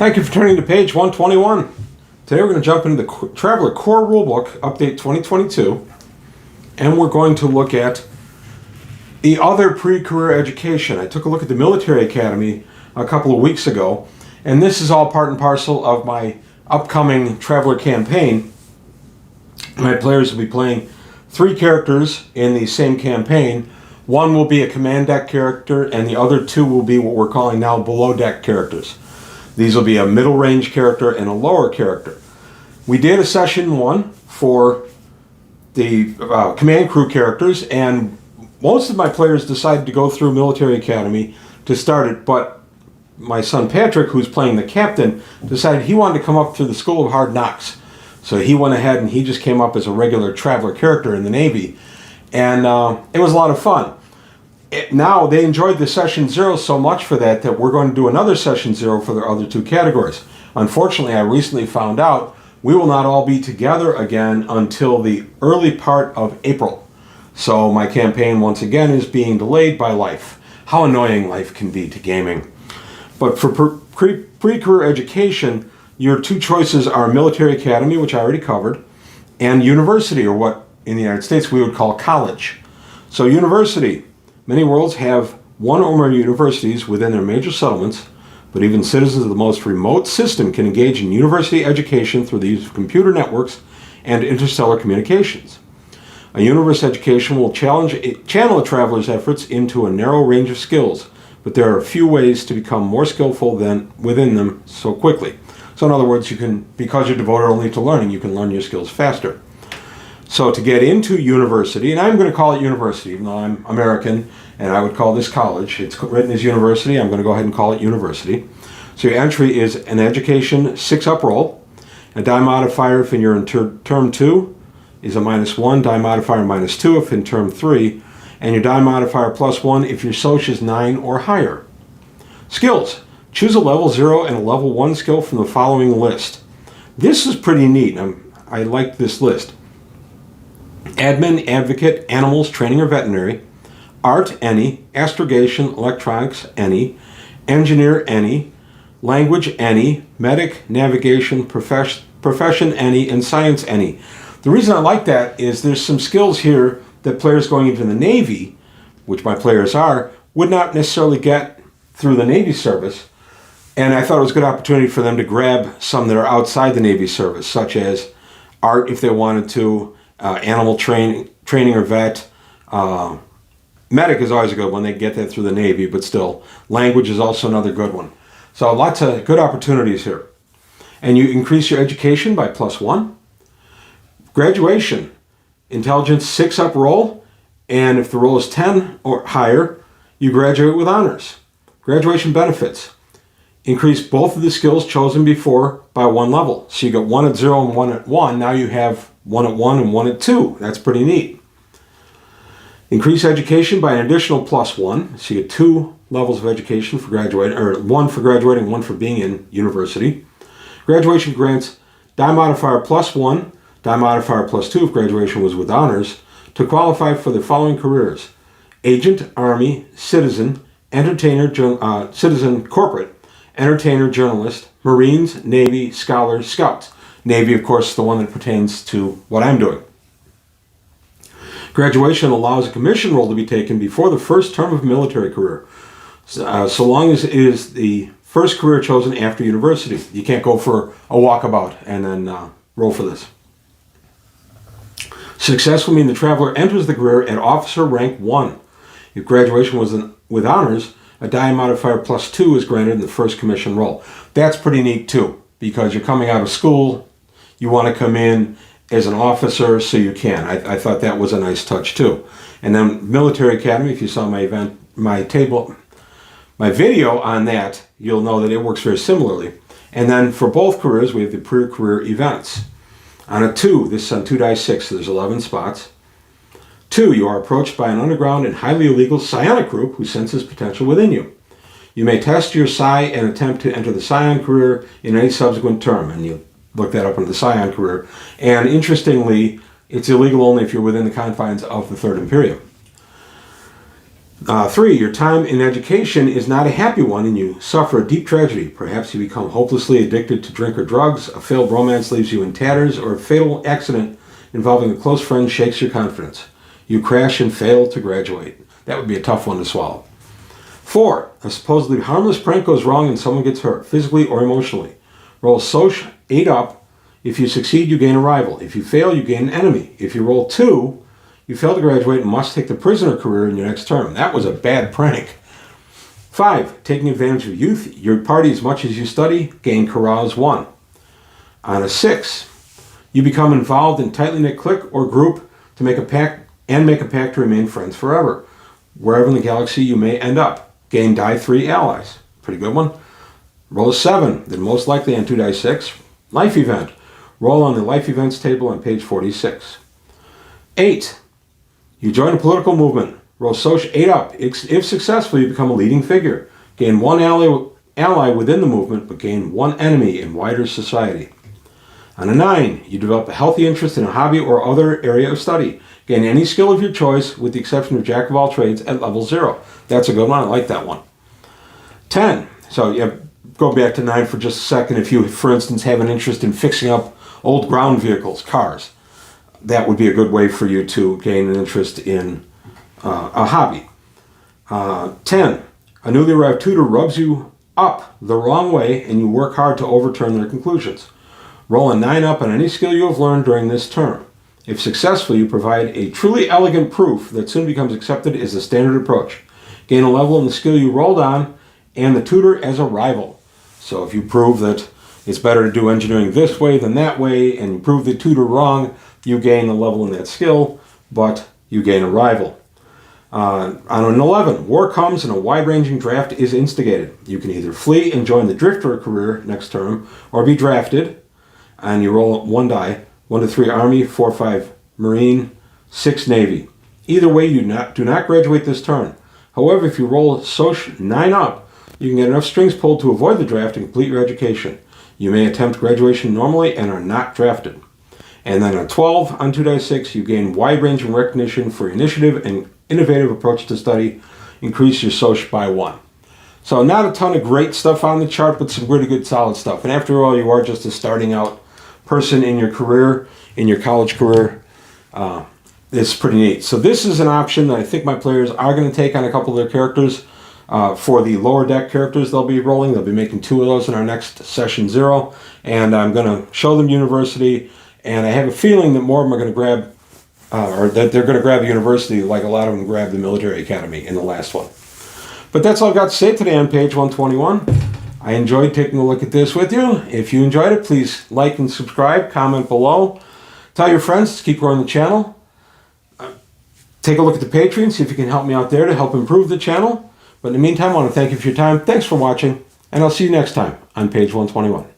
Thank you for turning to page 121. Today we're going to jump into the Traveler Core Rulebook, Update 2022, and we're going to look at the other pre-career education. I took a look at the Military Academy a couple of weeks ago, and this is all part and parcel of my upcoming Traveler campaign. My players will be playing 3 characters in the same campaign. One will be a command deck character, and the other 2 will be what we're calling now below deck characters. These will be a middle range character and a lower character. We did a session 1 for the command crew characters, and most of my players decided to go through Military Academy to start it, but my son Patrick, who's playing the captain, decided he wanted to come up through the School of Hard Knocks. So he went ahead and he just came up as a regular Traveler character in the Navy, and it was a lot of fun. Now they enjoyed the session 0 so much for that we're going to do another session 0 for their other 2 categories. Unfortunately, I recently found out we will not all be together again until the early part of April. So my campaign once again is being delayed by life. How annoying life can be to gaming. But for pre-career education, your 2 choices are Military Academy, which I already covered, and university, or what in the United States we would call college. So university. Many worlds have one or more universities within their major settlements, but even citizens of the most remote system can engage in university education through the use of computer networks and interstellar communications. A universe education will channel a traveler's efforts into a narrow range of skills, but there are a few ways to become more skillful than within them so quickly. So in other words, because you're devoted only to learning, you can learn your skills faster. So to get into university, and I'm going to call it university, even though I'm American, and I would call this college. It's written as university. I'm going to go ahead and call it university. So your entry is an education 6-up roll. A die modifier if you're in term 2 is a -1, die modifier -2 if in term 3, and your die modifier +1 if your SOC is 9 or higher. Skills. Choose a level 0 and a level 1 skill from the following list. This is pretty neat. I like this list. Admin, Advocate, Animals, Training or Veterinary, Art, any, Astrogation, Electronics, any, Engineer, any, Language, any, Medic, Navigation, Profession, any, and Science, any. The reason I like that is there's some skills here that players going into the Navy, which my players are, would not necessarily get through the Navy service, and I thought it was a good opportunity for them to grab some that are outside the Navy service, such as Art if they wanted to, Animal training or vet. Medic is always a good one. They get that through the Navy, but still. Language is also another good one. So lots of good opportunities here. And you increase your education by +1. Graduation. Intelligence 6-up roll. And if the roll is 10 or higher, you graduate with honors. Graduation benefits. Increase both of the skills chosen before by 1 level. So you got 1 at 0 and 1 at 1. Now you have 1 at 1 and 1 at 2. That's pretty neat. Increase education by an additional +1. So you get 2 levels of education for graduating, or 1 for graduating, 1 for being in university. Graduation grants die modifier +1, die modifier +2 if graduation was with honors, to qualify for the following careers: agent, army, citizen, entertainer, citizen, corporate, entertainer, journalist, Marines, Navy, scholar, scouts. Navy, of course, is the one that pertains to what I'm doing. Graduation allows a commission roll to be taken before the first term of military career, so long as it is the first career chosen after university. You can't go for a walkabout and then roll for this. Success will mean the traveler enters the career at officer rank 1. If graduation was with honors, a die modifier +2 is granted in the first commission roll. That's pretty neat too, because you're coming out of school, you want to come in as an officer, so you can. I thought that was a nice touch too. And then Military Academy, if you saw my video on that, you'll know that it works very similarly. And then for both careers, we have the pre-career events. On a 2, this is on 2 die 6, so there's 11 spots. 2, you are approached by an underground and highly illegal psionic group who senses potential within you. You may test your psi and attempt to enter the psion career in any subsequent term, and you look that up under the psion career. And interestingly, it's illegal only if you're within the confines of the 3rd Imperium. 3, your time in education is not a happy one and you suffer a deep tragedy. Perhaps you become hopelessly addicted to drink or drugs, a failed romance leaves you in tatters, or a fatal accident involving a close friend shakes your confidence. You crash and fail to graduate. That would be a tough one to swallow. 4, a supposedly harmless prank goes wrong and someone gets hurt, physically or emotionally. Roll Soch 8 up. If you succeed, you gain a rival. If you fail, you gain an enemy. If you roll 2, you fail to graduate and must take the prisoner career in your next term. That was a bad prank. 5, taking advantage of youth. You party as much as you study, gain carouse 1. On a 6, you become involved in tightly knit clique or group to make a pact to remain friends forever. Wherever in the galaxy you may end up, gain die 3 allies. Pretty good one. Roll a 7, then most likely on 2 die 6. Life event. Roll on the life events table on page 46. 8, you join a political movement. Roll Soch 8 up. If successful, you become a leading figure. Gain 1 ally within the movement, but gain 1 enemy in wider society. On a 9, you develop a healthy interest in a hobby or other area of study. Gain any skill of your choice, with the exception of Jack of all trades, at level 0. That's a good one. I like that one. 10, so yeah, go back to 9 for just a second. If you, for instance, have an interest in fixing up old ground vehicles, cars, that would be a good way for you to gain an interest in a hobby. 10, a newly arrived tutor rubs you up the wrong way and you work hard to overturn their conclusions. Roll a 9 up on any skill you have learned during this term. If successful, you provide a truly elegant proof that soon becomes accepted as a standard approach. Gain a level in the skill you rolled on and the tutor as a rival. So if you prove that it's better to do engineering this way than that way and you prove the tutor wrong, you gain a level in that skill, but you gain a rival. On an 11, war comes and a wide-ranging draft is instigated. You can either flee and join the drifter career next term, or be drafted, and you roll 1 die, 1 to 3 Army, 4 5 Marine, 6 Navy. Either way, you do not graduate this turn. However, if you roll Soch 9 up, you can get enough strings pulled to avoid the draft and complete your education. You may attempt graduation normally and are not drafted. And then on 12, on 2 die 6, you gain wide-ranging recognition for initiative and innovative approach to study. Increase your Soch by 1. So not a ton of great stuff on the chart, but some really good solid stuff. And after all, you are just a starting out person in your career, in your college career. It's pretty neat. So this is an option that I think my players are going to take on a couple of their characters. For the lower deck characters they'll be rolling, they'll be making 2 of those in our next session 0. And I'm going to show them University. And I have a feeling that more of them are going to grab, or that they're going to grab the university like a lot of them grabbed the military academy in the last one. But that's all I've got to say today on page 121. I enjoyed taking a look at this with you. If you enjoyed it, please like and subscribe, comment below. Tell your friends to keep growing the channel. Take a look at the Patreon, see if you can help me out there to help improve the channel. But in the meantime, I want to thank you for your time. Thanks for watching, and I'll see you next time on page 121.